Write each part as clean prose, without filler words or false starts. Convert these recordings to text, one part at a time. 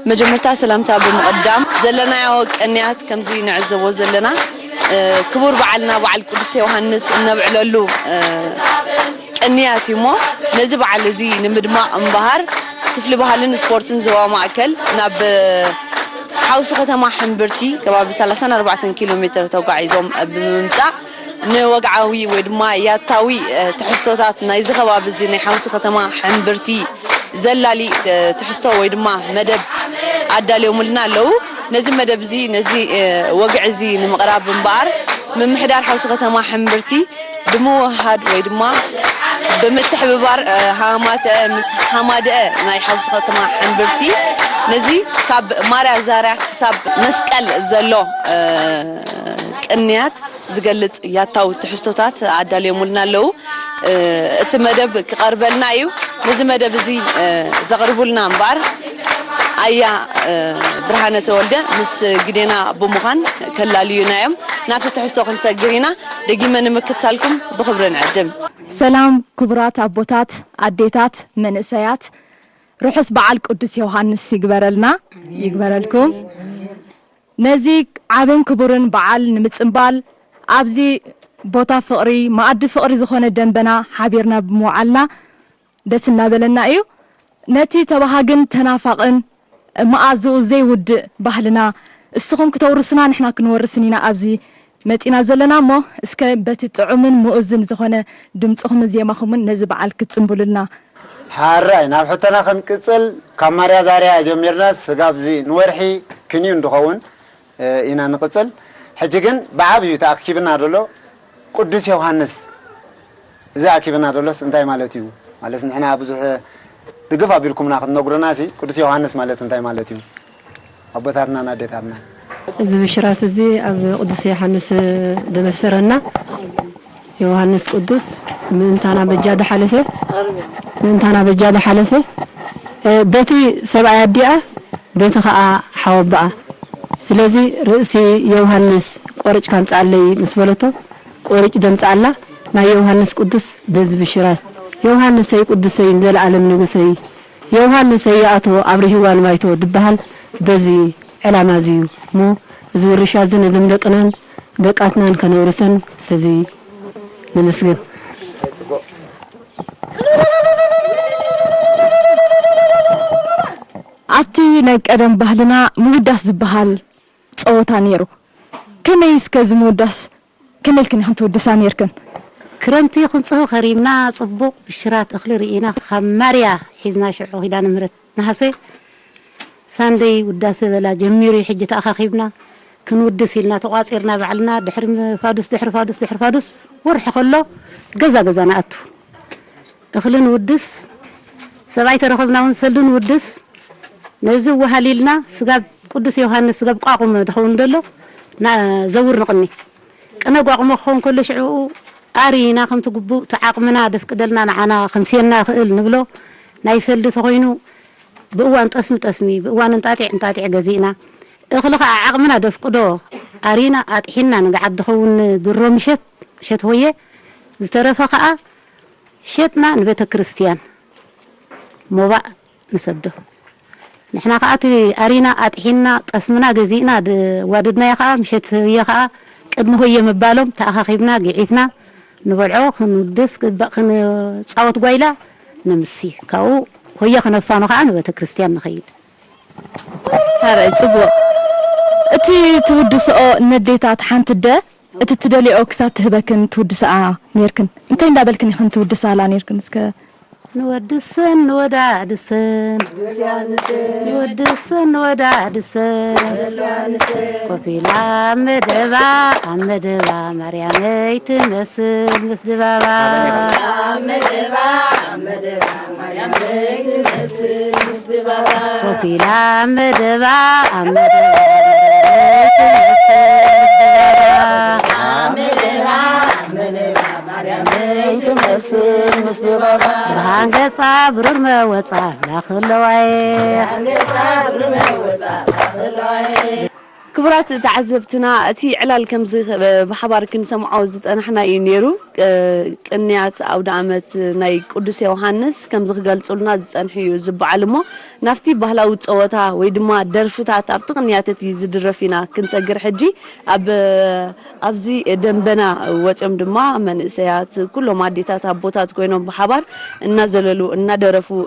مجمرتا سلامتا بمقدم زلنا يوقنيات كمزي نعزبو زلنا كبور بعلنا بعل قدس يوحنس نبعللو قنيات يمو نزي بعل زي نمدما انبهر كفل بحالن سبورتن زوا ماكل ناب حوس ختما حنبرتي كباب 34 كيلومتر توقعيزوم بممصا نوقعاوي ودما ياتاوي تحستوتات نايز خباب زي ني حوس ختما حنبرتي زلالي تحستو ويدما مدب عداليوم لنا لو نزي مدب زي نزي وقع زي نمقراب بمبار من محدار حوس ختما حنبرتي بموهاد ويدما بمتحببار هامات مس حماده ناي حوس ختما حنبرتي نزي كاب ماريا زارع حساب مسقل زلو قنيات زغلص ياتاو تحستوتات عداليوم لنا لو اتمدب كقربلنا ايو نزي مدب زي زغربولنا امبار ايا برهانه تولده مس غدينا بمخان كلاليونايم نافو تحستو كنسغرينا دغيما نمكتالكم بخبر نعدم سلام كبرات ابوتات اديتات منسيات روحس بعل قدس يوحنس يغبرلكم نزي عبن كبرن بعل نمصنبال ابزي بوتا فقري معد فقري زخونه دنبنا حبيرنا بموعلنا دسنا بلنا ايو نتي تبهاجن تنافقن مازو زي ود بحلنا اسخون كتورسنا نحنا كنورسنينا ابزي متينا زلنا مو اسك بتطعمن مؤذن زخونه دمصخم زيماخمن نزي بعل كتصنبلنا حراي نابحتنا خنقصل كاماريا زاريا جميرنا سغابزي نورحي كنيو ندخون إنا نقصل حجيجن بعابيو تاكيبنا دولو قدس يوحنس إذا أكيبنا دولو انتي مالتيو مالس نحنا بزح دغف ابيلكم ناخذ نغرناسي قدس يوحنس مالت انتي مالتيو ابوتاتنا ناديتاتنا إذا بشرات زي اب قدس يوحنس دمسرنا يوحنس قدس من تانا بجاد حلفه بيتي سبع يديا بيتي خا حوبا سلازي رئيسي يوحنس قرج كان صالي مسبلته قرج دم صالا ما يوحنس قدس بز بشرات يوحنس سي قدس ينزل عالم نغسي يوحنس ياتو ابرهيوان مايتو دبهال بزي علامه زيو مو زورشا زن زمدقنن دقاتنان كنورسن بزي نمسغن عتي نقدم بحلنا موداس زبحال صوتا نيرو كميس كزموداس كملكن حنت ودسا نيركن كرمتي خنصو خريمنا صبوق بشرات اخلي رينا خماريا حزنا شعو هيدا نمرت نحسي ساندي وداس بلا جميري حجه اخاخيبنا كنودس لنا تقاصيرنا بعلنا دحر فادوس ورح خلو غزا ناتو اخلن ودس سبعي ترخبنا ونسلدن ودس نزي وهاليلنا سغاب قدس يوحنس سغاب قاقم دخون دلو زور نقني انا قاقم خون كل شعو ارينا كم تقبو تعاقمنا دفق دلنا نعنا 50 خيل نبلو نايسلد تخوينو بوان تسمي بوان انطاطع غزينا اخلق عقمنا دفقدو ارينا اطحنا نقعد دخون درو مشت هويه زترفقا شتنا نبيت كريستيان موبا نسدو نحنا قاتي ارينا اطحنا قسمنا غزينا واددنا يخا مشت يخا قدم هويه مبالهم تاخاخيبنا قعيتنا نبلعو خندس خن صوت غويلا نمسي كاو هويه خنفانو خا نبيت كريستيان نخيد هذا يصبو اتي تودسو نديتات حنت ده اتتدلي اوكسات تهبكن تودسا نيركن انت اندابلكن يخن تودسا لا نيركن اسك نودسن ودادسن نودسن ودادسن كوفيلا مدبا مريم يتمثل مسدبابا مدبا مريم يتمثل مسدبابا كوفيلا مدبا برهان قصة برور ما وصع لا خلواي كبرات تعذبتنا أتي على كمز بحبار كن سمعوا زت أنا حنا ينيرو كنيات أو دعمت ناي قدس يوحنس كمز قالت لنا زت أنا حيو زب علمه نفتي بهلا وتقوتها ويدما درفتها تقنيات تيزد رفينا كنت أجر حجي أبزي دمبنا وتم دما من سيات كله ماديتات أبوتات كوينهم بحبار نزلوا ندرفوا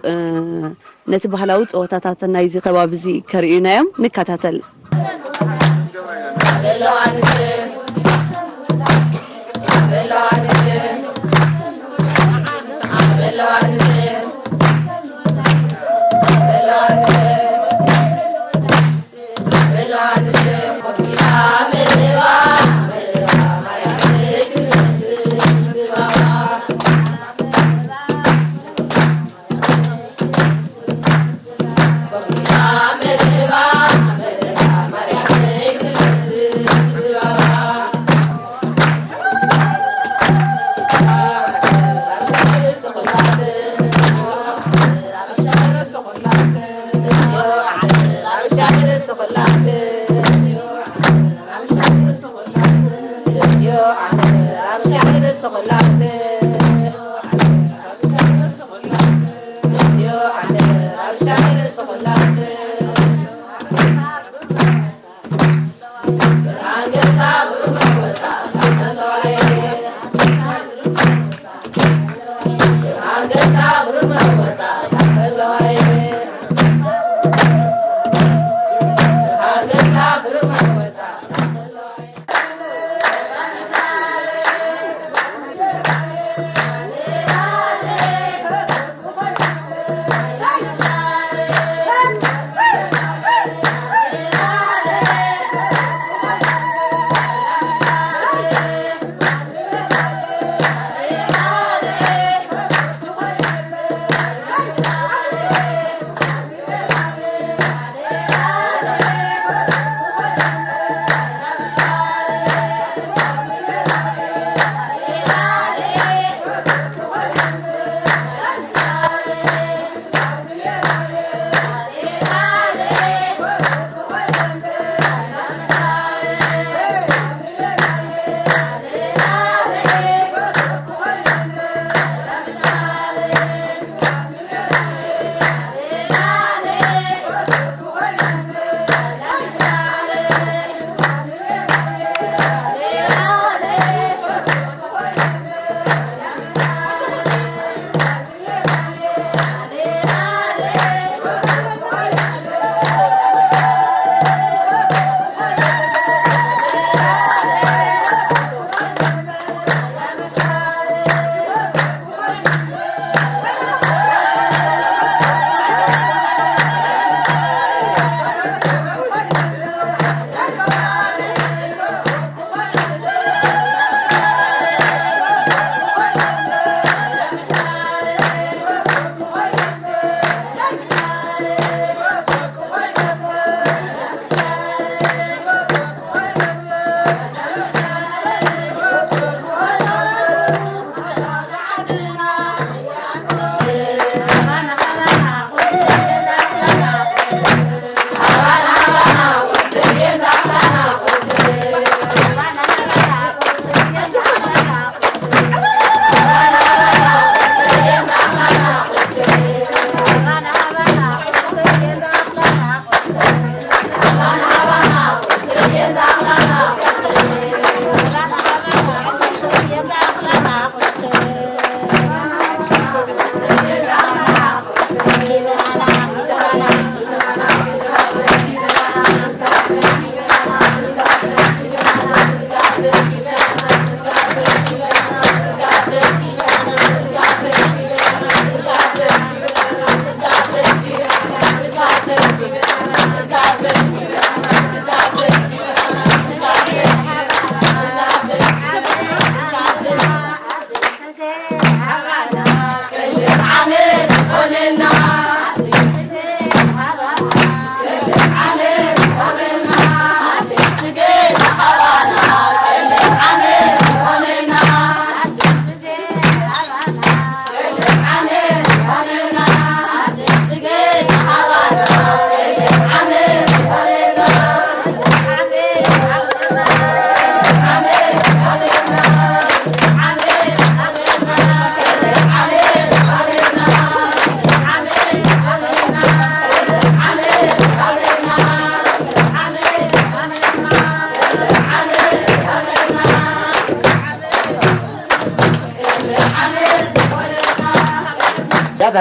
نتبهلا وتقوتات نايزي قبابزي كرينا يوم نكتاتل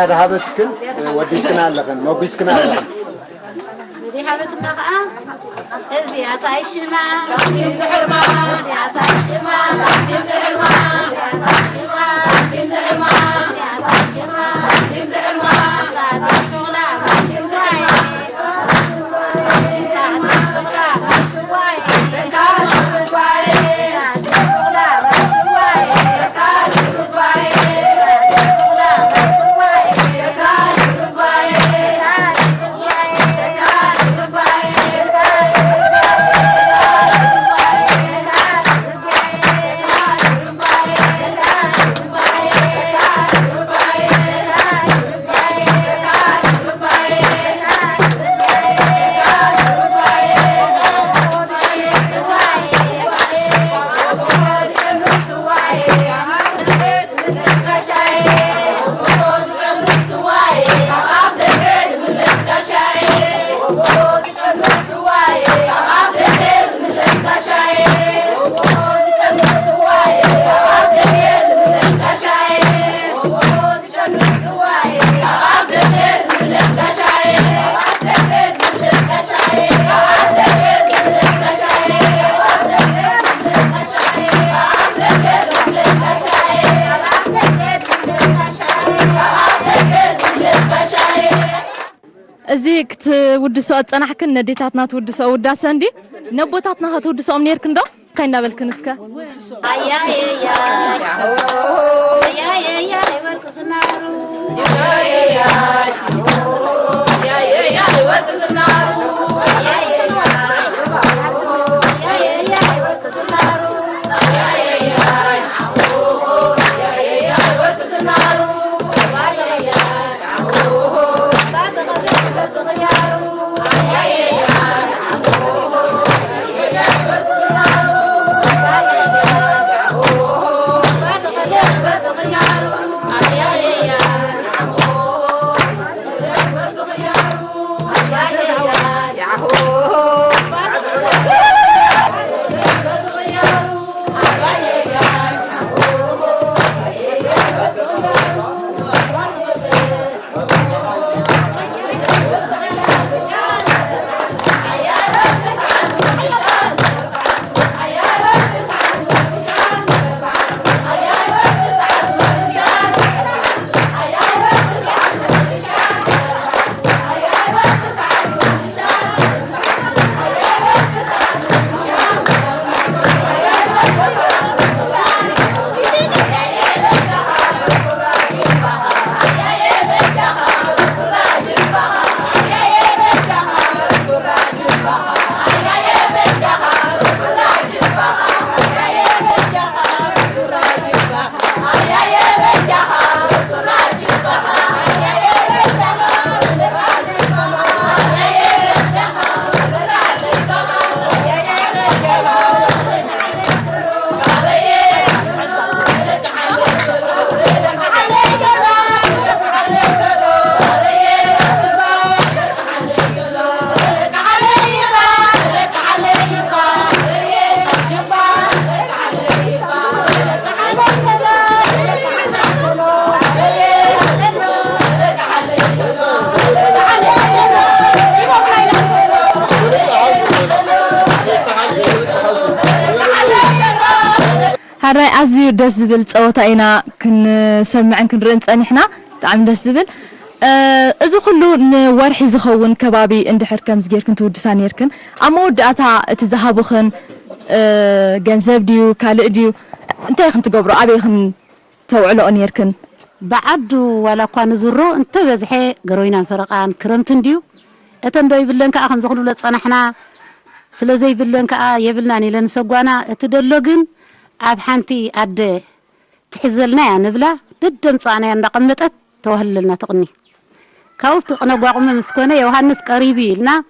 هذا هابت كن وديسكنا لكن ما بيسكنا لكن دي هابتنا خا ازي عطايش ما ساكن زحر ما ازي عطايش ما ساكن زحر ما عطايش ما ساكن زحر ما عطايش ما ساكن زحر ما تعطي شغله سواي أزيك تودسوا أتصنعكن نديتاتنا تودسوا وداسندي نبوتاتنا هتودسوا منيركن دو كاينا بالكنسكا يا هراي أزيو دزبل صوتاينا كن سمعن كن رنصن إحنا طعم دزبل إذا كله نورحي زخون كبابي عند حركم زجير كنت ودسان يركن أمود أتا تذهبوا جنزب ديو كال ديو أنت يخن تجبروا أبي يخن توعلو أن يركن بعدو ولا كان زرو أنت بزحي قروينا فرقان كرمتن ديو أتم داي بلن كأ خمس خلو لتصنحنا سلزي بلن كأ يبلناني لنسقوانا تدلوجن أب حنتي أد تحزلنا نبلا ددم صانع نقمتت توهللنا تقني كوفت أنا قاقم مسكونة يوهانس قريبي لنا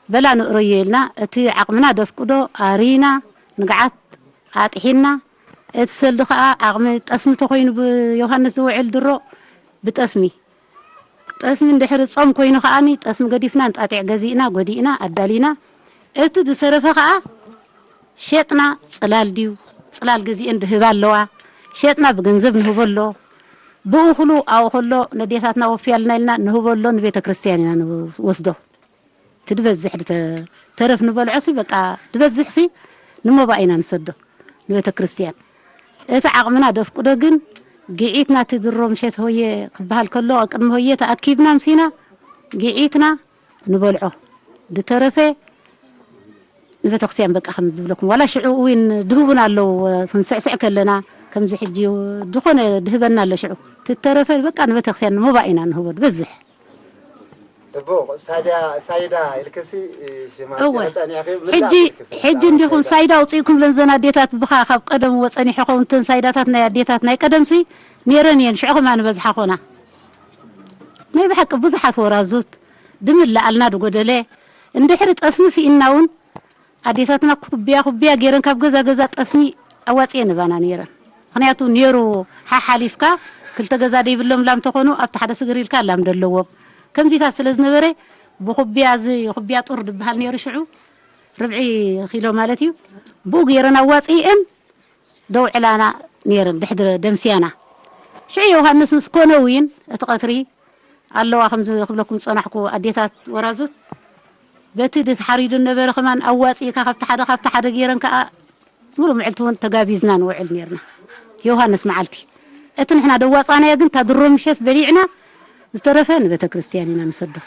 بلا نقري لنا تي عقمنا دفقدو أرينا نقعد عاتحينا اتسلدخ عقم تسمي تخوين بيوهانس وعيل درو بتسمي تسمي ندحر صوم كوينو خاني تسمي قديفنا نتقاطع غزينا غدينا ادالينا اتد سرفخا شيطنا صلال ديو صلال غزي اند هبالوا شيطنا بغنزب نهبلو بأخلو أو خلو نديتاتنا وفيالنا لنا نهبلون بيت كريستياننا وصدو تدبزح ترف نبل عصي بقى تبزح سي نما بقينا نسدو بيت كريستيان عقمنا دفق دقن قعيتنا تدرو مشيت هوي قبها الكلو أقدم هوي تأكيبنا مسينا قعيتنا نبلعه دترفه نبيت كريستيان بقى خمس لكم ولا شعوين دهوبنا لو تنسعسع كلنا كم زي حجي دخون دهبنا لشعو تترفه بقى نبيت كريستيان ما بقينا نهبل بزح سبوق سايدا الكسي حجي نديكم سايدا وصيكم لنزنا ديتات بخا خاب قدم وصني حكم تن سايداتنا ديتات ناي قدم سي نيرن ينشعكم انا بزح خونا ناي بحق بزحات ورازوت دم لالنا دغدله اندحر طسمسي اناون اديتاتنا كوبيا غيرن كاب غزا طسمي اواصي نبانا نيرن خنياتو نيرو حاليفكا كلتا غزا ديبلم لام تخونو ابت حدا سغريلكا لام دلوب كم زيتا سلازنبري بخبيا زي خبيا طرد بحال نير شعو ربعي كيلو مالتي بو غيرنا واصيئن دو علانا نيرن دحدر دمسيانا شعي يوحنس مسكونوين اتقطري الله خمس خبلكم صنحكو اديتات ورازوت بتي دت حريد النبر كمان اواصي كخفت حدا غيرن كا مولو معلتون تغابيزنا نوعل نيرنا يوحنس معلتي اتن احنا دواصانا يا كن تدرو مشيت بليعنا زترفن بيت كريستياننا نسدو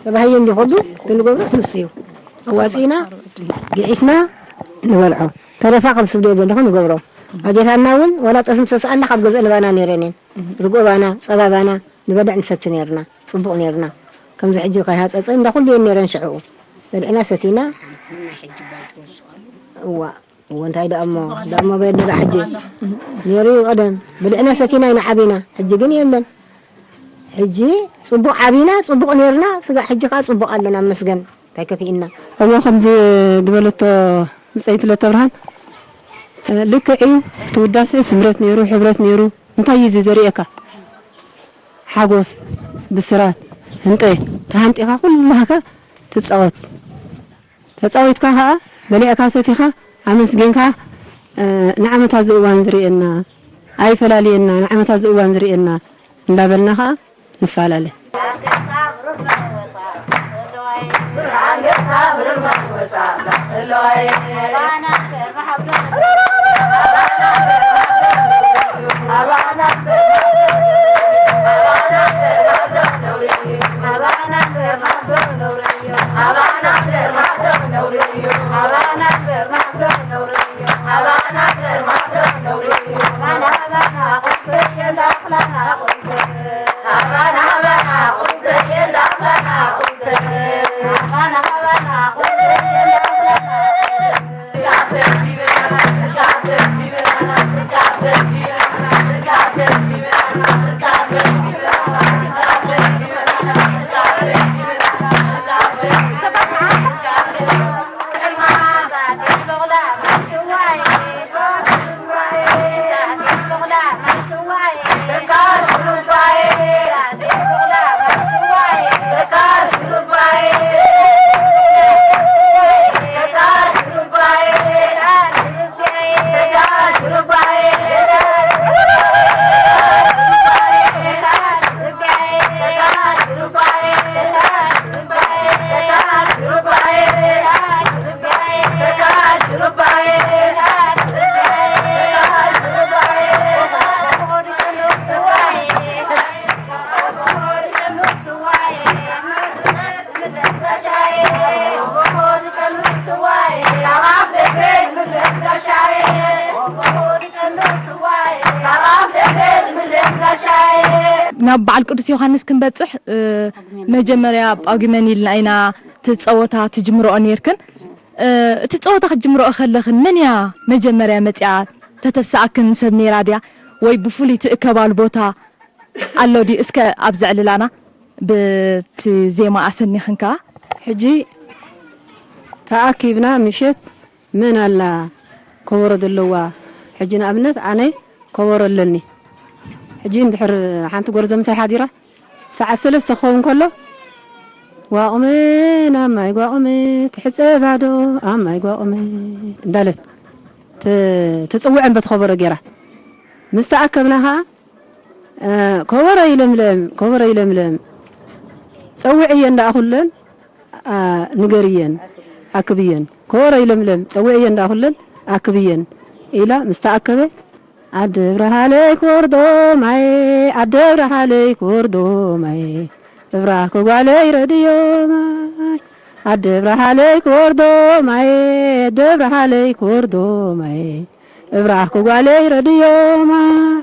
تبهي اللي خدو تنقبرس نسيو أواسينا قعيتنا نولعو ترفا خمس بدو ذلك نقبرو أجيتنا ون ولا تسمى سألنا خب جزء لبانا نيرنين رقوبانا صبابانا نبدأ نسبت نيرنا صبوا نيرنا كم زي حجي قيهات أصلا دخل لي نيرن شعو بدأنا سسينا وانت هيدا أمه بيد حجي نيري وغدا بدأنا سسينا ينعبينا حجي قني يمن حجي صبوا عبينا صبوا نيرنا سجى حجي خاص صبوا لنا مسجن تكفينا أما خمس دولة مسألة التبرهان لك عيو توداس سمرت نيرو حبرت نيرو انت يزي دريئك حاجوس بسرات انتي تهانتيها كلها كا تتصوت كها بلي أكاستيها أمسجنكا نعمة هذا زرينا أي فلالينا نعمة هذا زرينا ندابلناها نفعله نبع القدس يوحنس كنبصح مجمريا باغيمني لنا تتصوتا تجمرو نيركن تتصوتا خجمرو خلخن من يا مجمريا مصيا تتساكن سبني راديا وي بفولي تكبال بوتا الله دي اسك ابزع لنا بتزيما اسني خنكا حجي تأكيبنا مشيت من الله كورة دلوا حجينا أبنت عني كورة لني حجين دحر حانت غرزة مساي حاديرة ساعة ثلاثة خون كله وأمي ما يقوا أمي تحس بعده ما يقوا أمي دالت تتصوع بتخبر جرا مستأكبناها كبر يلملم صوعي اندا اخلن نغريين اكبيين كبر يلملم صوعي اندا اخلن اكبيين الى مستاكبه ادبر عليك وردو ماي ادبر عليك وردو ماي ابراكو علي راديو ماي ادبر عليك وردو ماي ادبر عليك وردو ماي ابراكو علي راديو ماي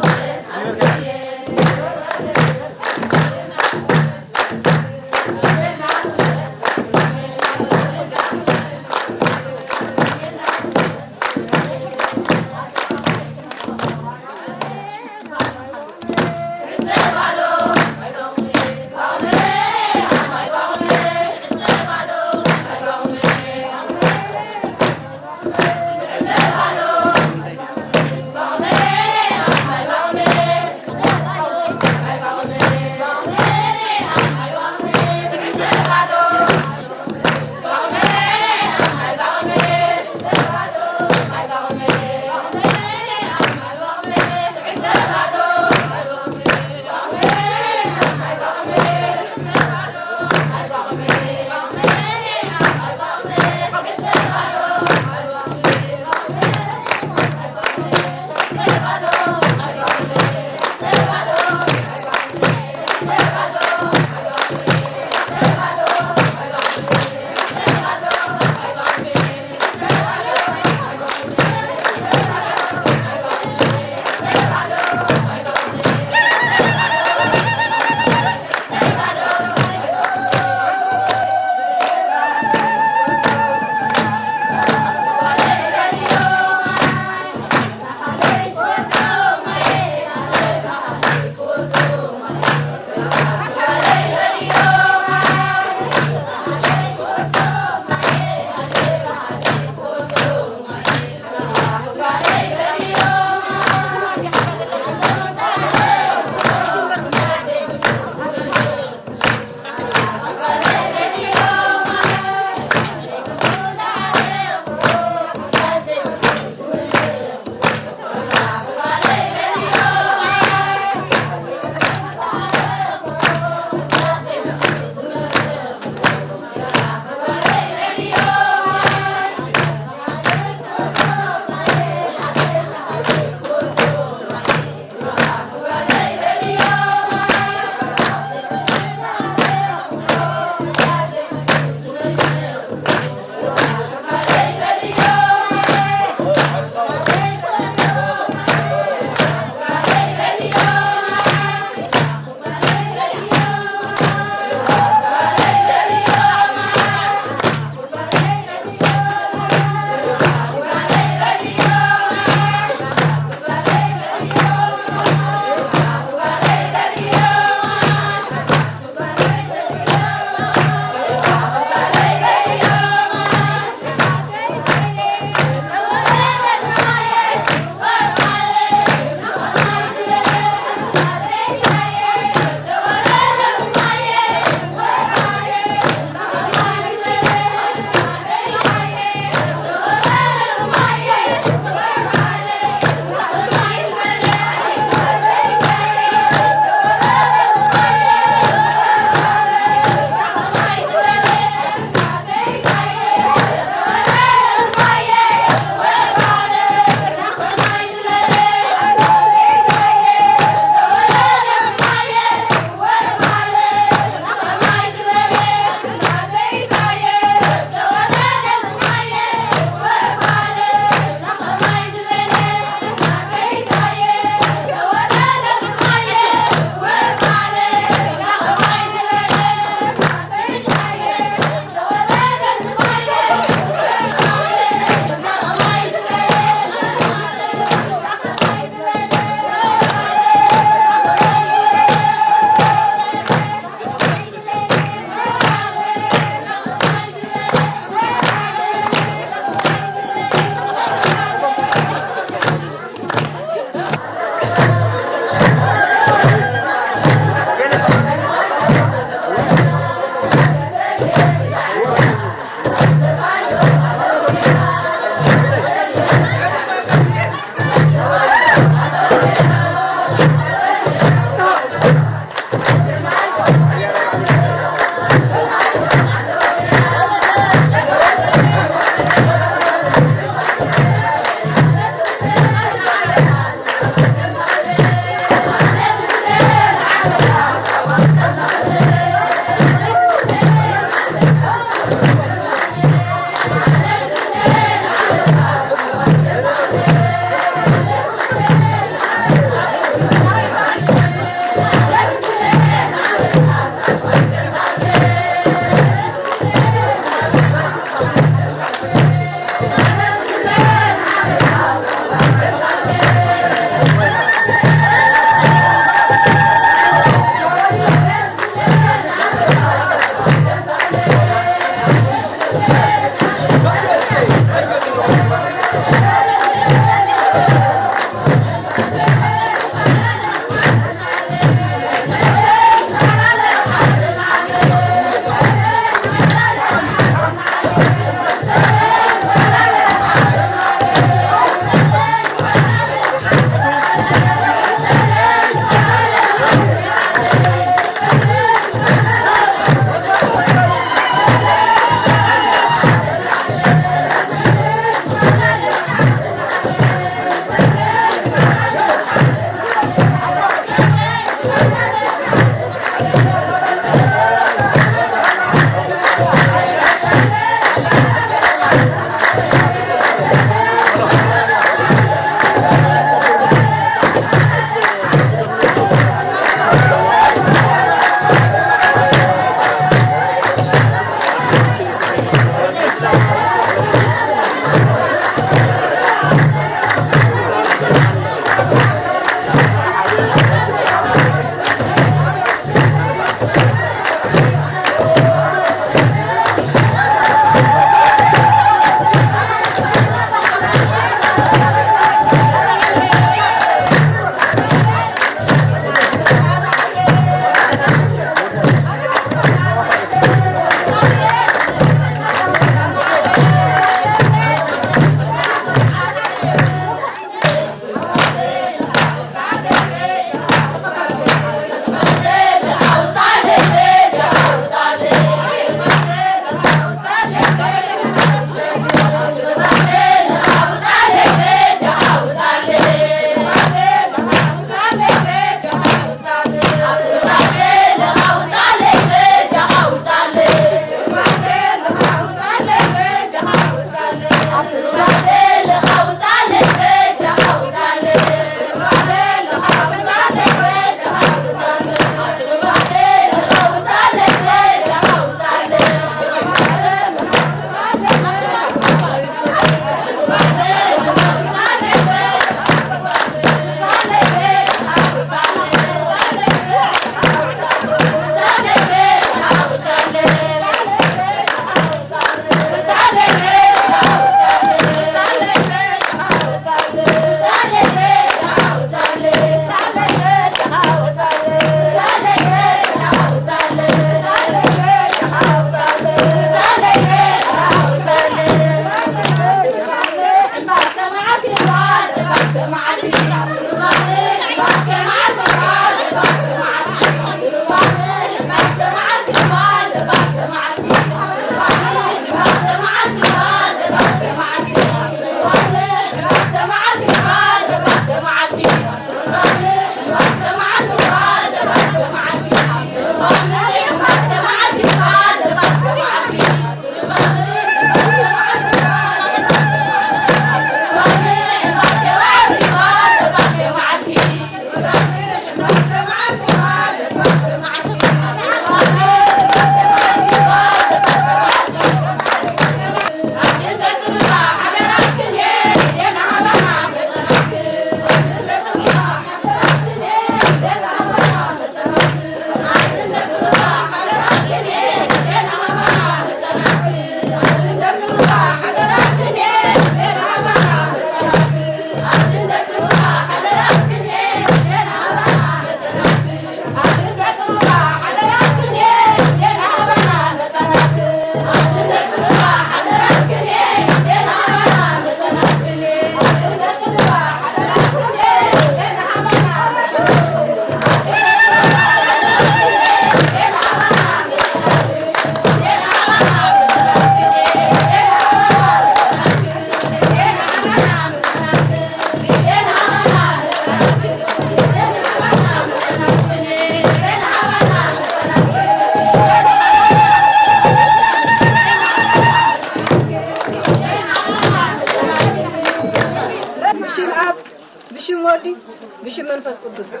منفس قدس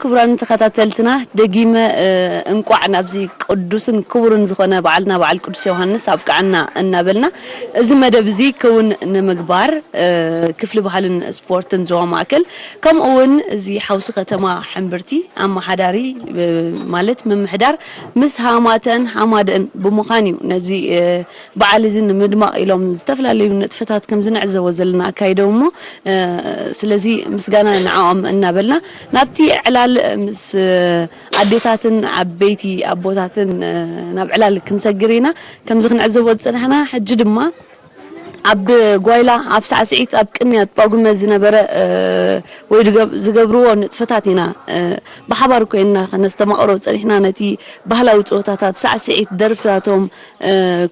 ክቡራን ተከታተልትና ደጊመ እንቋዕ ናብዚ ቅዱስን ክቡርን ዝኾነ በዓልና በዓል ቅዱስ ዮሐንስ አብቃዕና እናበልና እዚ መደብ እዚ ክውን ንምግባር ክፍሊ ባህልን ስፖርትን ዞባ ማእከል ከምኡውን እዚ ሓውሲ ከተማ ሕምብርቲ አማሓዳሪ ማለት ምምሕዳር ምስ ሃማተን ሃማደን ብምዃን እዩ ነዚ በዓል እዚ ንምድማቕ ኢሎም ዝተፈላለዩ ንጥፈታት ከም ዝንዕዘቦ ዘለና አካይደውሞ ስለዚ ምስጋና ንዓኦም እናበልና ናብቲ ዕላል ምስ አዴታትን ዓበይቲ አቦታትን ናብ ዕላል ክንሰግሪና ከም ዝክንዕዘቦ ጽንሕና ሕጂ ድማ አብ ጓይላ አብ ሳዕስዒት አብ ቅንያት ጳጉመ ዝነበረ ወይ ዝገብርዎ ንጥፈታት ኢና ብሓባር ኮይና ከነስተማቕሮ ጽንሕና ነቲ ባህላዊ ጾታታት ሳዕስዒት ደርፍታቶም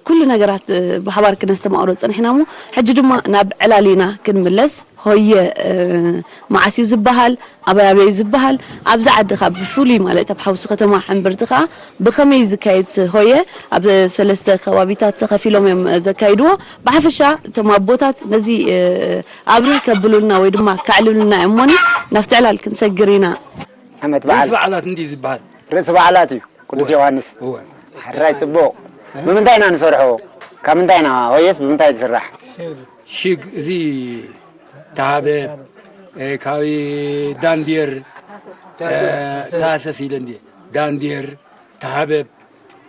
ኩሉ ነገራት ብሓባር ከነስተማቕሮ ጽንሕና ሞ ሕጂ ድማ ናብ ዕላሊና ክንምለስ ሆየ ማዓሲው ዝበሃል አባያበይ ዝበሃል አብዛ ዓድኻ ብፍሉይ ማለት አብ ሓውሲ ከተማ ሕምብርትኻ ብኸመይ ዝካየድ ሆየ አብ ሰለስተ ከባቢታት ተኸፊሎም እዮም ዘካይድዎ ብሓፈሻ እቶም አቦታት ነዚ አብሪ ከብሉልና ወይ ድማ ካዕልሉልና እሞኒ ናፍቲ ዕላል ክንሰግር ኢና ዓመት በዓል በዓላት እንዲ ዝበሃል ርእሲ በዓላት እዩ ቅዱስ ዮሐንስ ሕራይ ጽቡቕ ምምንታይ ኢና ንሰርሖ كم انتينا هويس بمنتاي تسرح شيك زي تعبه كاوي داندير تاسس يلندي داندير تعبه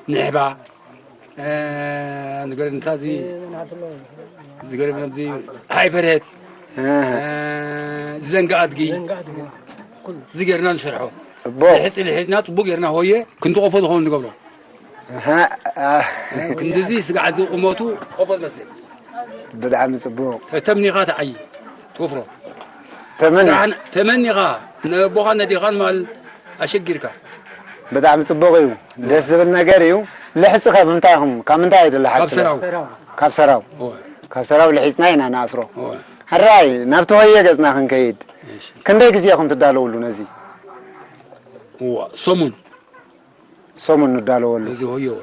نحبا نقول انتازي نقول نبدي هاي فريت زنقاتقي زقرنا نشرحه صبوق الحس اللي حسنا طبوق يرنا هويه كنت قفل هون قبله كنت زي سقع زي قموتو قفل بس بدعم صبوق تمني غا تعي توفرو تمني غا نبوغا ندي غان مال اشقرك بدعم صبوق يو دس دبل نجار يو لحس خا بمتاهم كم انتي اللي حد كابسراو كابسراو لحسنا هنا ناسرو هراي نفتو هي جزنا خنكيد كندي غزياكم تدالولو نزي هو صمون صمون ندالولو زي هو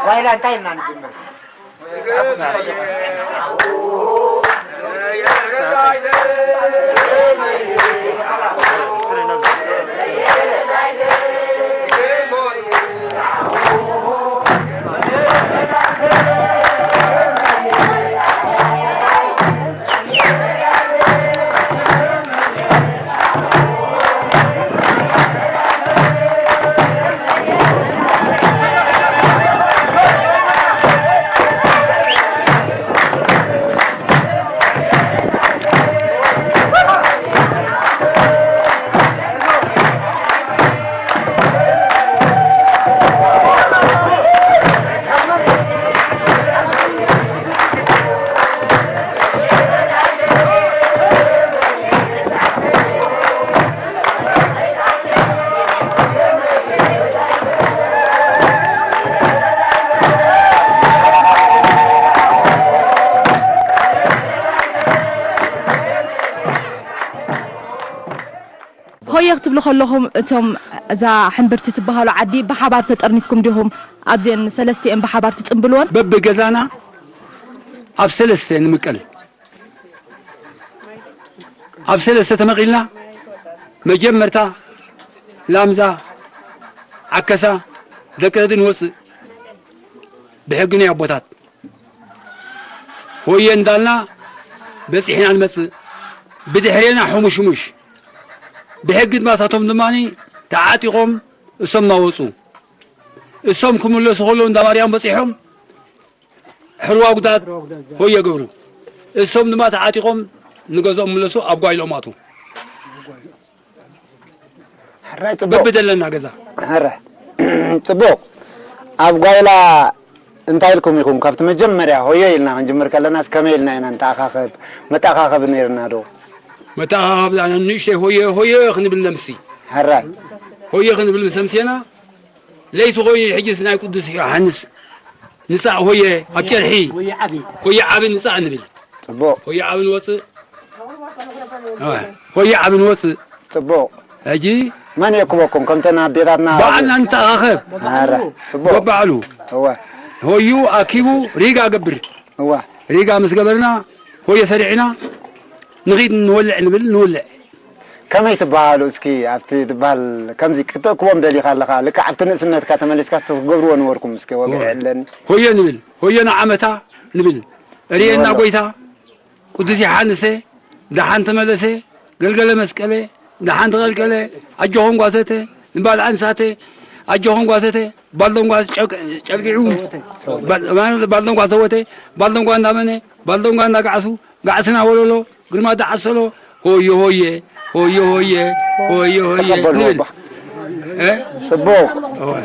وإلى انتهينا نجمع هو يكتب لهم اتهم اذا حنبرتي تبهالو عدي بحبار تطرنيفكم ديهم ابزين سلستين بحبار تطنبلون بب جزانا اب سلستين مقل اب سلسته تمقلنا مجمرتا لامزا عكسا دكدن وص بحقنا ابوتات هو يندالنا بس احنا نمص بدحرينا حمشمش بحقد ما ساتهم دماني تعاتيهم اسم ما وصو اسم كملو سخلون دماريان بصيحهم حلوا قداد هو يقبروا اسم دما تعاتيهم نغزهم ملسو ابغاي لوماتو حراي صبوق ببدلنا غزا حراي صبوق ابغايلا انتي لكم يكون كفت مجمريا هو يلنا نجمر كلنا اسكميلنا ان تاخاخب متاخاخب نيرنا دو متى أنا نشي هو يخن باللمسي حراي هو يخن بالمسمسينا ليس هو يحجز ناي قدس يوحنس نساء هو أبشرحي هو عابن نساء نبل صبوق هو عابن وص هو عابن وص صبوق أجي من يكوكم كنت ناديتنا بعد أنت أخذ حراي صبوق وبعلو هو يو أكيبو ريقا قبر هو ريقا مسقبرنا هو يسرعنا نريد نولع نولع كم يتبالو اسكي عفتي تبال كم زي كتكوم دلي خلخا لك عفت نسنت كاتملس كاتغبروا نوركم اسكي وقعلن هو نبل هو نعمتا نبل رينا قويتا قدسي حانسه دحان تملسه قلقله مسقله دحان تقلقله اجهون قاسته نبال انساته اجهون قاسته بالدون قاس چلقيو بالدون قاسوته بالدون قاندامنه بالدون قاندقعسو قعسنا ولولو قلما دعسلو هوي نبل صبوق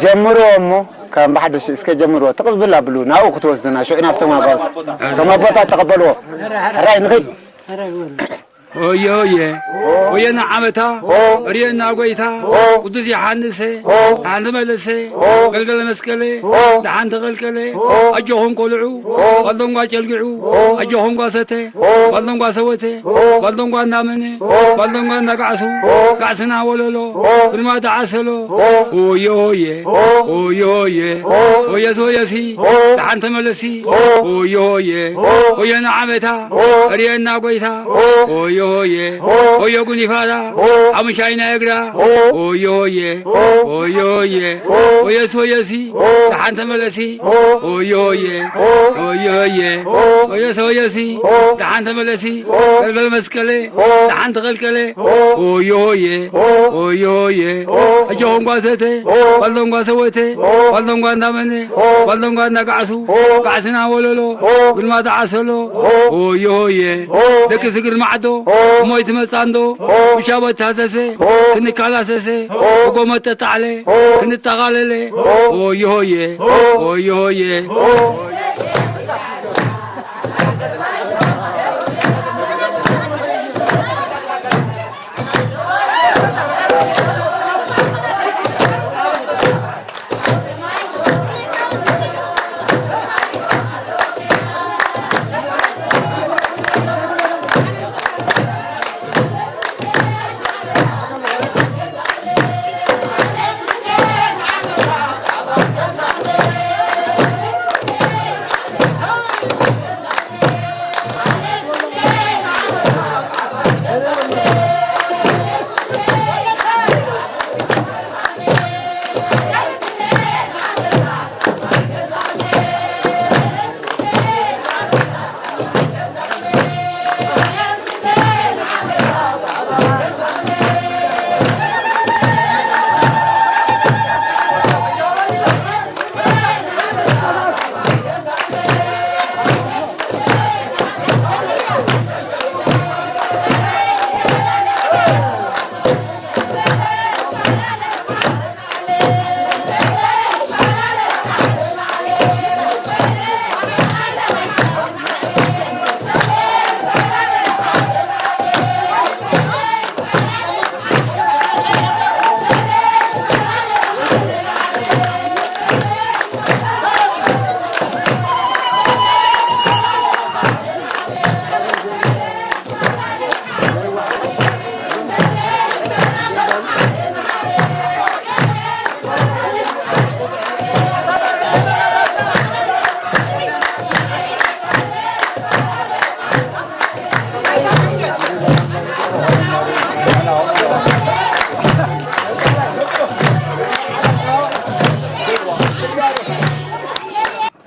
جمروا امو كان بحدش اسكي جمروا تقبل بلو ناو كتوزنا شو انا فتما باص كما بطا تقبلوا راي نغيب ሆየ ሆየ ሆየና ዓመታ ርየና ጎይታ ቅዱስ ዮሐንስ ሓንቲ መለሰ ገልገለ መስቀለ ለሓንቲ ቐልቀለ ኣጆኹም ቆልዑ ባልዶንጓ ጨልጊዑ ኣጆኹም ጓሰተ ባልዶንጓ ሰወተ ባልዶንጓ እናመነ ባልዶንጓ እናጋዕሱ ጋዕስና ወለሎ ግርማ ተዓሰሎ ሆየ ሆየ ሆየ ሆየ ሆየስ ሆየሲ ለሓንቲ መለሲ ሆየ ሆየ ሆየና ዓመታ ርየና ጎይታ ሆየ ሆየ ሆየ ጉኒፋዳ አምሻይና እግራ ሆየ ሆየ ሆየ ሆየ ሆየስ ሆየሲ ለሓንቲ መለሲ ሆየ ሆየ ሆየ ሆየ ሆየስ ሆየሲ ለሓንቲ መለሲ ገልገል መስቀለ ለሓንቲ ቐልቀለ ሆየ ሆየ ሆየ ሆየ ኣጆኹም ጓሰተ ባልዶንጓ ሰወተ ባልዶንጓ እንዳመነ ባልዶንጓ እንዳጋዕሱ ጋዕስና ወለሎ ግርማ ተዓሰሎ ሆየ ሆየ ደቂ ስግር ማዕዶ ሞይት መጻንዶ ምሻቦት ታሰሰ ክንካላሰሰ ጎመት ተጣለ ክንጠቃለለ ሆየ ሆየ ሆየ ሆየ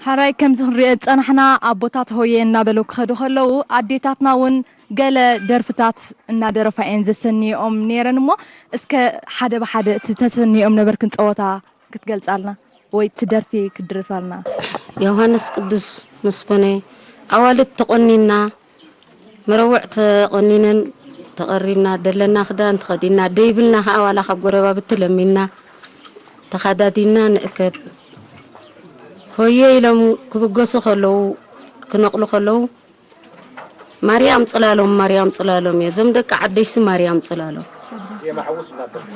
ሓራይ ከምዚ ክንሪኦ ፀናሕና ኣቦታት ሆየ እናበሉ ክኸዱ ከለዉ ኣዴታትና እውን ገለ ደርፍታት እናደረፋ እየን ዘሰኒኦም ነይረን እሞ እስከ ሓደ ብሓደ እቲ ተሰኒኦም ነበርክ ክንፀወታ ክትገልፃልና ወይ እቲ ደርፊ ክድርፋልና። ዮሃንስ ቅዱስ መስኮነ ኣዋልድ ተቆኒና መረውዕ ተቆኒነን ተቐሪብና ደለና ክዳን ተኸዲና ደይብልና ከዓ ዋላ ካብ ጎረባ ብትለሚና ተኸዳዲና ንእከብ ሆየ ኢሎም ክብገሱ ከለዉ ክነቕሉ ከለዉ ማርያም ጽላሎም ማርያም ጽላሎም የዘም ደቂ ዓደይስ ማርያም ጽላሎም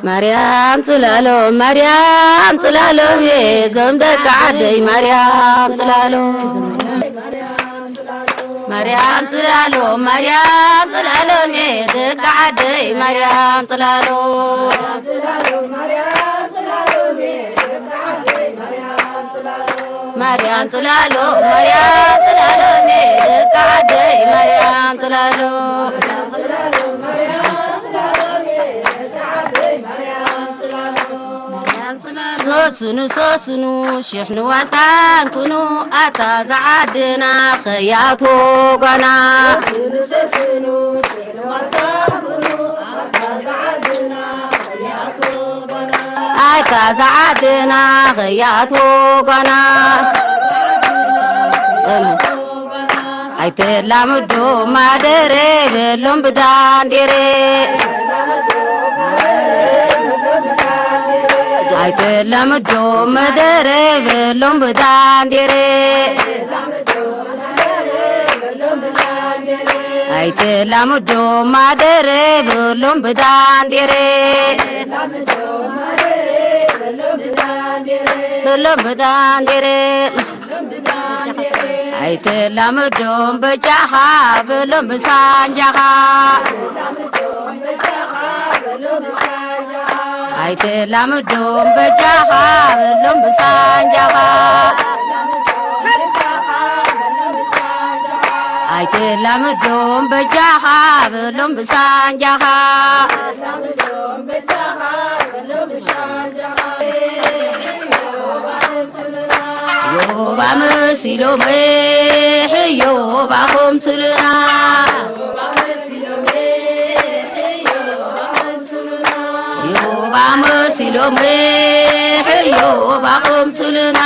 ማርያም ጽላሎም ማርያም ጽላሎም የዘም ደቂ ዓደይ ማርያም ጽላሎም ማርያም ጽላሎም ማርያም ጽላሎም የደቂ ዓደይ ማርያም ጽላሎም ማርያም ጽላሎ ማርያም ጽላሎ ደቂ ዓደይ ማርያም ጽላሎ ሶስኑ ሶስኑ ሽሕኑ ዋታን ኩኑ ኣታ ዝዓድና ኸያቶ ጓና ሶስኑ ሽሕኑ ዋታን ኩኑ ኣታ ዝዓድና ኸያቶ ጓና ኣታ ዝዓድና ኸያቶ ጓና ኣይተላምዶ ማደረ በሎም ብዳንዴረ ኣይተላምዶ ማደረ በሎም ብዳንዴረ አይተላምዶ ማደረ ብሎም ብዳንዴሬ ብሎም ብዳንዴሬ አይተላምዶም በጫኻ ብሎም ብሳንጃኻ አይተላምዶም በጫኻ ብሎም ብሳንጃኻ አይተላምዶም በጫኻ ብሎም ብሳንጃኻ ዮባ መሲሎም ዮባኹም ስልና ዮባ መሲሎም ዮባኹም ስልና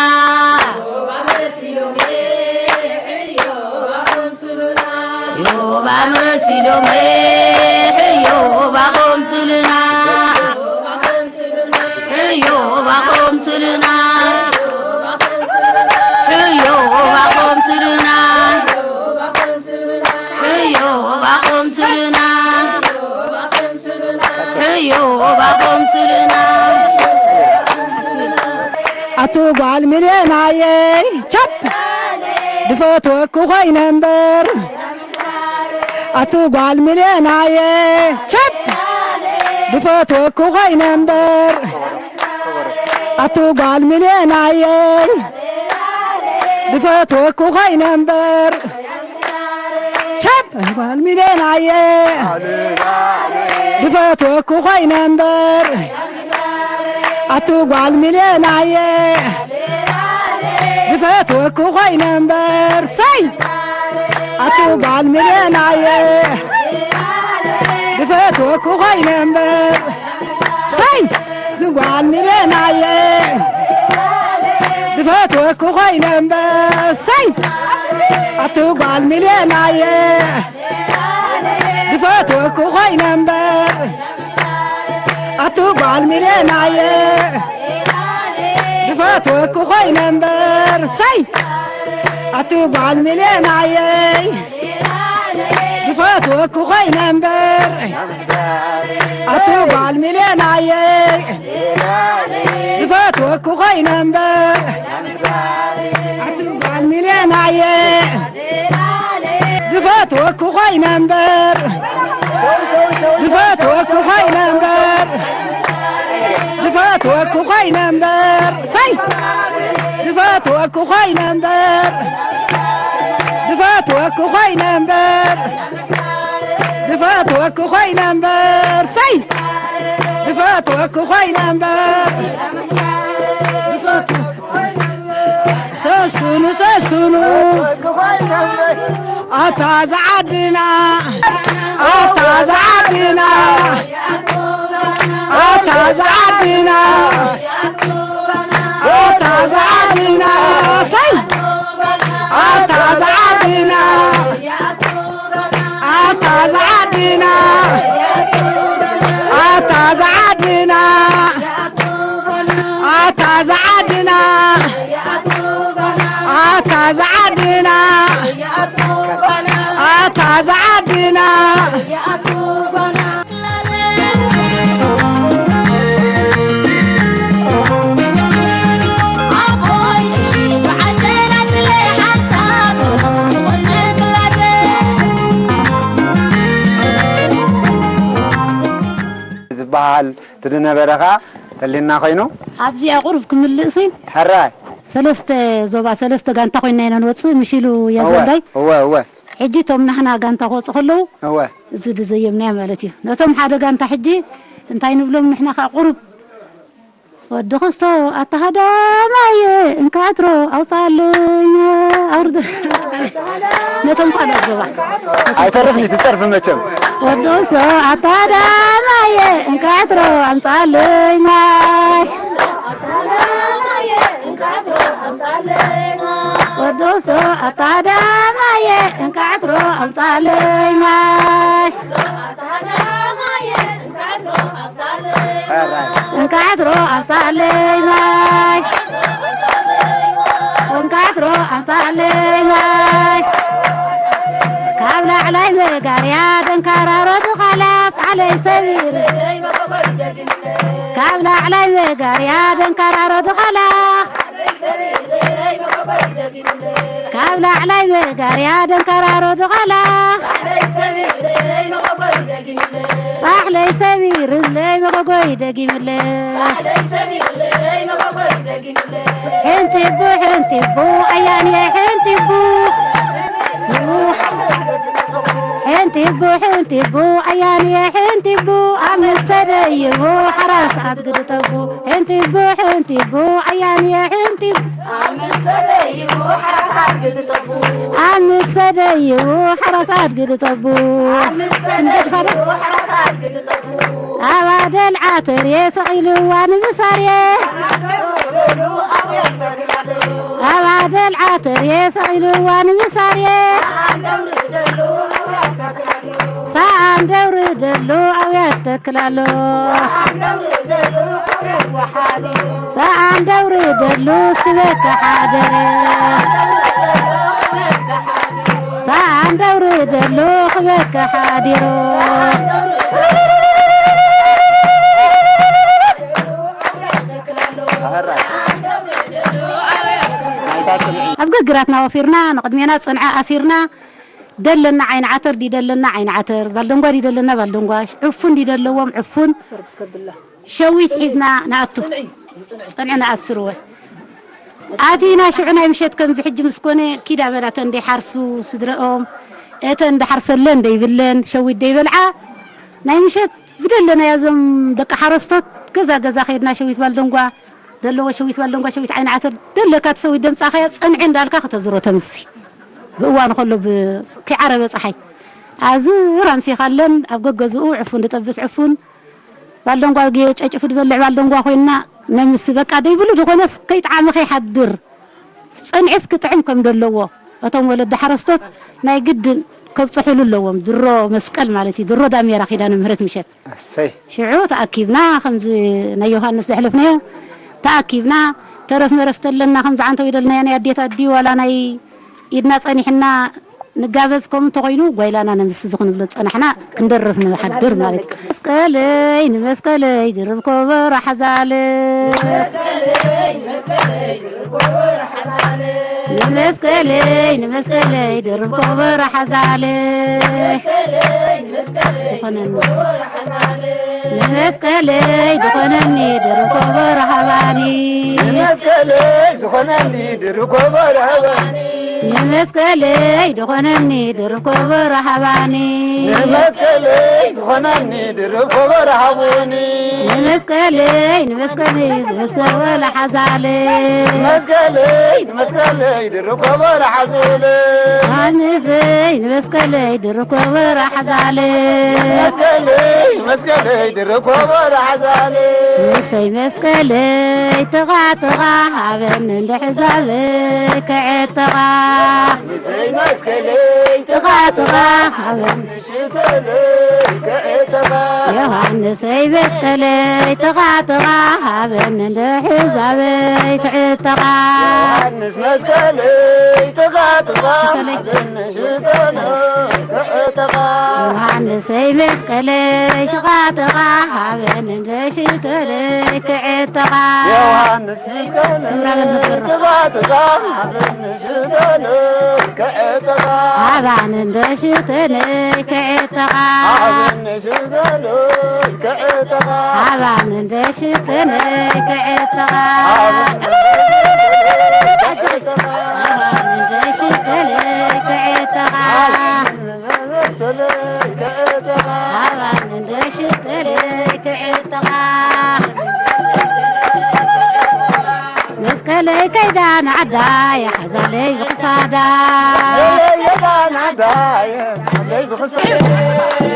ዮባ መሲሎም ዮባኹም ስልና ዮባኹም ስልና ዮባኹም ስልና ዮባኹም ስልና ዮባኹም ስልና አቶ ጓል ሚልዮናዬ ቸፕ ድፈትወኩ ኾይነ እምበር አቶ ጓል ሚልዮናዬ ቸፕ ድፈትወኩ ኾይነ እምበር አቶ ጓል ሚልዮናዬ ድፈትወኩ ኾይነ እምበር ቸፕ ጓል ሚልዮናዬ ድፈትወኩ ኾይነ እምበር አቶ ጓል ሚልዮናዬ ድፈትወኩ ኾይነ እምበር ሳይ አቶ ጓል ሚልዮናዬ ድፈትወኩ ኾይነ እምበር ሳይ ጓል ሚልዮናዬ ድፈትወኩ ኾይነ እምበር ሳይ አቶ ጓል ሚልዮናዬ ድፈትወኩ ኾይነ እምበር አቶ ጓል ሚልዮናዬ ድፈትወኩ ኾይነ እምበር ሳይ አቶ ጓል ሚልዮናዬ ድፈትወኩ ኾይነ እምበር አቶ ጓል ሚልዮናዬ ድፈትወኩ ኾይነ እምበር አቶ ጓል ሚልዮናዬ ድፈትወኩ ኾይነ እምበር ድፈትወኩ ኾይነ እምበር ድፈትወኩ ኾይነ እምበር ሳይ ድፈትወኩ ኾይነ እምበር ድፈትወኩ ኾይነ እምበር ድፈትወኩ ኾይነ እምበር ሳይ ድፈትወኩ ኾይነ እምበር ሰሱኑ ሰሱኑ አታ ዝዓድና አታ ዝዓድና አታ ዝዓድና አታ ዝዓድና ሳይ አታ ዝዓድና አታ ዝዓድና አታ ዝዓድና አታ ዝዓድና አታ ዝዓድና አታ ዝዓድና ዝበሃል ትድነበረኻ ተሊና ኾይኑ ኣብዚ ኣቑሩብ ክምልእሲ ሕራይ ሰለስተ ዞባ ሰለስተ ጋንታ ኮይና ኢና ንወፅእ ምሽሉ ያዘንዳይ እወ እወ ሕጂ ቶም ናሕና ጋንታ ክወፅእ ከለዉ እወ እዚ ድዘየምናያ ማለት እዩ ነቶም ሓደ ጋንታ ሕጂ እንታይ ንብሎም ንሕና ከዓ ቁሩብ ወዲ ኸስቶ ኣተሃዳማየ እንካዕትሮ ኣውፃለኝ ኣውርድ ነቶም ካልኦት ዞባ ኣይተርፍኒ ትፀርፊ መቸም ወዲ ኸስቶ ኣተሃዳማየ እንካዕትሮ ኣምፃለኝ ማይ ወዲ ኸስቶ ኣተሃዳማየ እንካዕትሮ ኣምፃለኝ ማይ እንካዕትሮ ኣምፃለይ ማይ እንካዕትሮ ኣምፃለይ ማይ ካብ كابلا علي مقاريا دنكارا رود خلاص علي سبيل كابلا علي مقاريا دنكارا رود خلاص كابلا علي مقاريا دنكارا رود خلاص صح لي سبيل اللي مقوي دقي ملي حنتي بو اياني حنتي بو حنتي بو اياني حنتي بو عم سدي بو حراسات قد تبو حنتي بو اياني حنتي بو عم سدي بو حراسات قد تبو عم سدي بو حراسات قد تبو عواد العاتر يسقيل وان مساريه عواد العاتر يسقيل وان مساريه ساعة دور دلو أو يتكلالو ساعة دور دلو سكبك حادري ساعة دور دلو خبك حادرو أبقى قراتنا وفيرنا نقدمينا صنعاء أسيرنا دلنا عين عتر دي دلنا عين عتر بالدنقا دي دلنا بالدنقا عفون دي دلوهم عفون شويت حزنا نعطو صنعنا أسروه آتينا شعنا يمشيت كم زحج مسكونة كده بلاتن دي حرسو صدرقهم اتن دي حرسلن دي بلن شويت دي بلعا نايمشيت بدلنا يازم دك حرستوت كذا خيرنا شويت بالدنقا دلو شويت بالدنقا شويت عين عتر دلك تسوي دم صاخي صنعين دالكا ختزرو تمسي بوان خلو كعربة صحي أزور أمسي خلن أبقى جزء عفون تطبس عفون بالدنقا جيش أشوف تبلع بالدنقا خوينا نمس بقى ده يقولوا دخونا سقيت عمخي حدر صنعس كتعمكم دلوا أتوم ولد حرستت ناي جد كبت حلو اللوم درو مسكال مالتي درو داميرا خيدان مهرت مشت شعور تأكيبنا خمس نيوها الناس حلفنا تأكيبنا تعرف مرفت لنا خمس عن تويدلنا يعني أديت أدي ولا ناي إدنا صنحنا نجابزكم تغينو قيلانا نمسزخن بلص أنا حنا كندرفنا حدر مالك مسكالي دربكم راح زالي مسكالي دربكم راح زالي مسكالي دخنني دربكم راح باني مسكالي دخنني دربكم راح باني نمسكلي دخنني دركوب رحباني نمسكلي دخنني دركوب رحباني نمسكلي ولا حزالي نمسكلي دركوب رحزالي نمسكلي دركوب رحزالي نمسكلي دركوب رحزالي مسكلي تغا عبن حزالي كعتغا مسكلي تغا عبن يوحنسي مسكلي تغا عبن حزالي كعتغا يوحنس مسكلي تغا عبن يوحنسي مسكلي شغاتغا عبن شتري كعتغا يوحنس مسكلي تغا عبن شتري كعتغا عبن شتري كعتغا عبن شتري كعتغا عبن شتري كعتغا مسكلي كيدان عداي حزالي بقصادا كيدان عداي حزالي بقصادا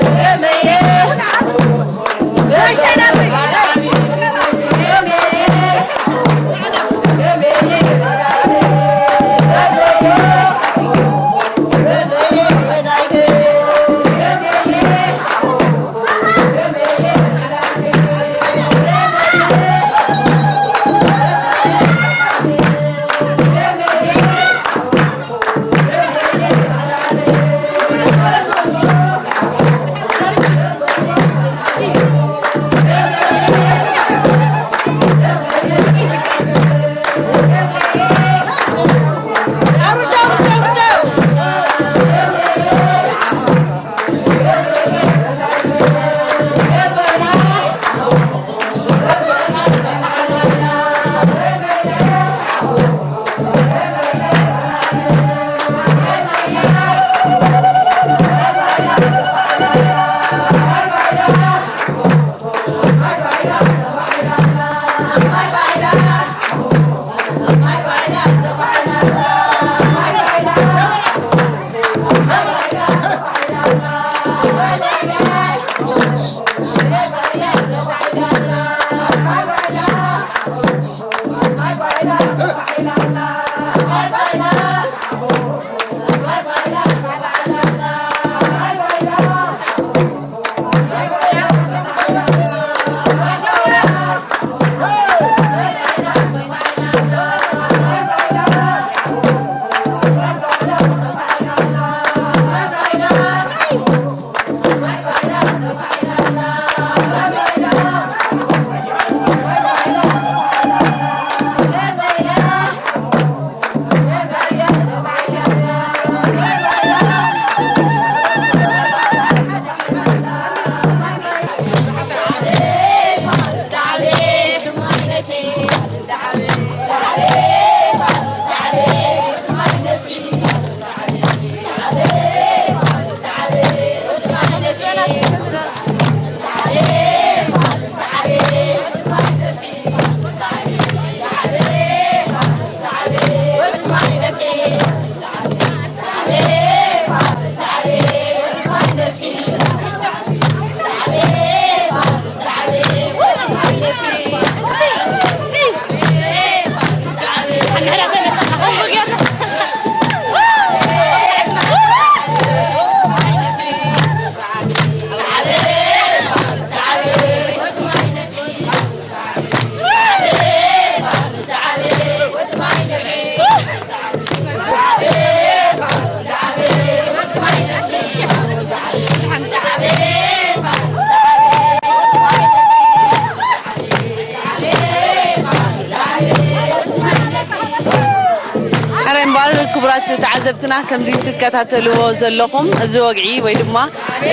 ክቡራት ተዓዘብትና ከምዚ ትከታተልዎ ዘለኹም እዚ ወግዒ ወይ ድማ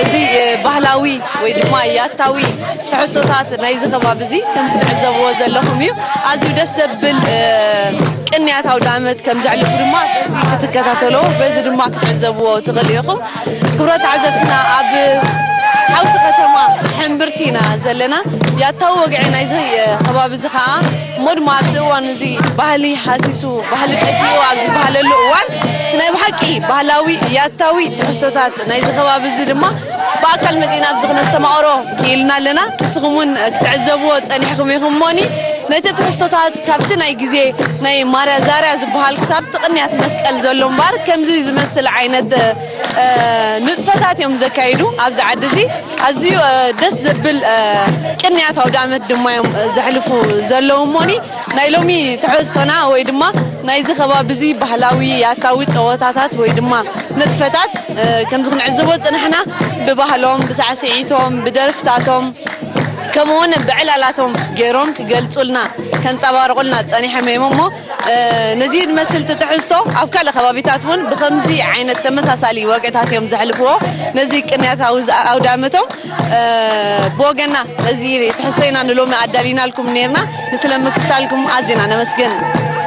እዚ ባህላዊ ወይ ድማ ያታዊ ትሕዝቶታት ናይ ዝኸባቢ እዚ ከምዚ ትዕዘብዎ ዘለኹም እዩ ኣዝዩ ደስ ዘብል ቅንያት ኣውደ ዓመት ከም ዘሕልፉ ድማ በዚ ክትከታተልዎ በዚ ድማ ክትዕዘብዎ ትኽእሉ ኢኹም ክቡራት ተዓዘብትና ኣብ ሓውሲ ከተማ ሕምብርቲና ዘለና ያታዊ ወግዒ ናይዚ ከባቢ እዚ ከዓ ሞድማ ኣብቲ እዋን እዚ ባህሊ ሓሲሱ ባህሊ ጠፊኡ ኣብ ዝበሃለሉ እዋን እቲ ናይ ብሓቂ ባህላዊ ያታዊ ትሕዝቶታት ናይዚ ከባቢ እዚ ድማ ብኣካል መፂና ኣብዚ ክነስተማቕሮ ክኢልና ኣለና ንስኹም እውን ክትዕዘብዎ ፀኒሕኩም ኢኹም ሞኒ ነቲ ትሕዝቶታት ካብቲ ናይ ግዜ ናይ ማርያ ዛርያ ዝበሃል ክሳብ ቅንያት መስቀል ዘሎ እምበር ከምዚ ዝመስል ዓይነት ንጥፈታት እዮም ዘካይዱ ኣብዚ ዓዲ እዚ ኣዝዩ ደስ ዘብል ቅንያት ኣውደ ዓመት ድማ እዮም ዘሕልፉ ዘለዉ እሞኒ ናይ ሎሚ ትሕዝቶና ወይ ድማ ናይዚ ከባቢ እዚ ባህላዊ ያታዊ ፀወታታት ወይ ድማ ንጥፈታት ከምዚ ክንዕዘቦ ፀኒሕና ብባህሎም ብሳዕስዒቶም ብደርፍታቶም كمون بعلالاتهم جيرون كجلتولنا كان تبارقولنا تاني حميمهم نزيد مثل تتحسوا أفكار خبابيتاتهم بخمسي عين التمساسالي وقتاتهم زحلفوه نزيد كنيات أو دامتهم بوجنا نزيد تحسينا نلوم عدالينا لكم نيرنا نسلم كتالكم عزينا نمسكن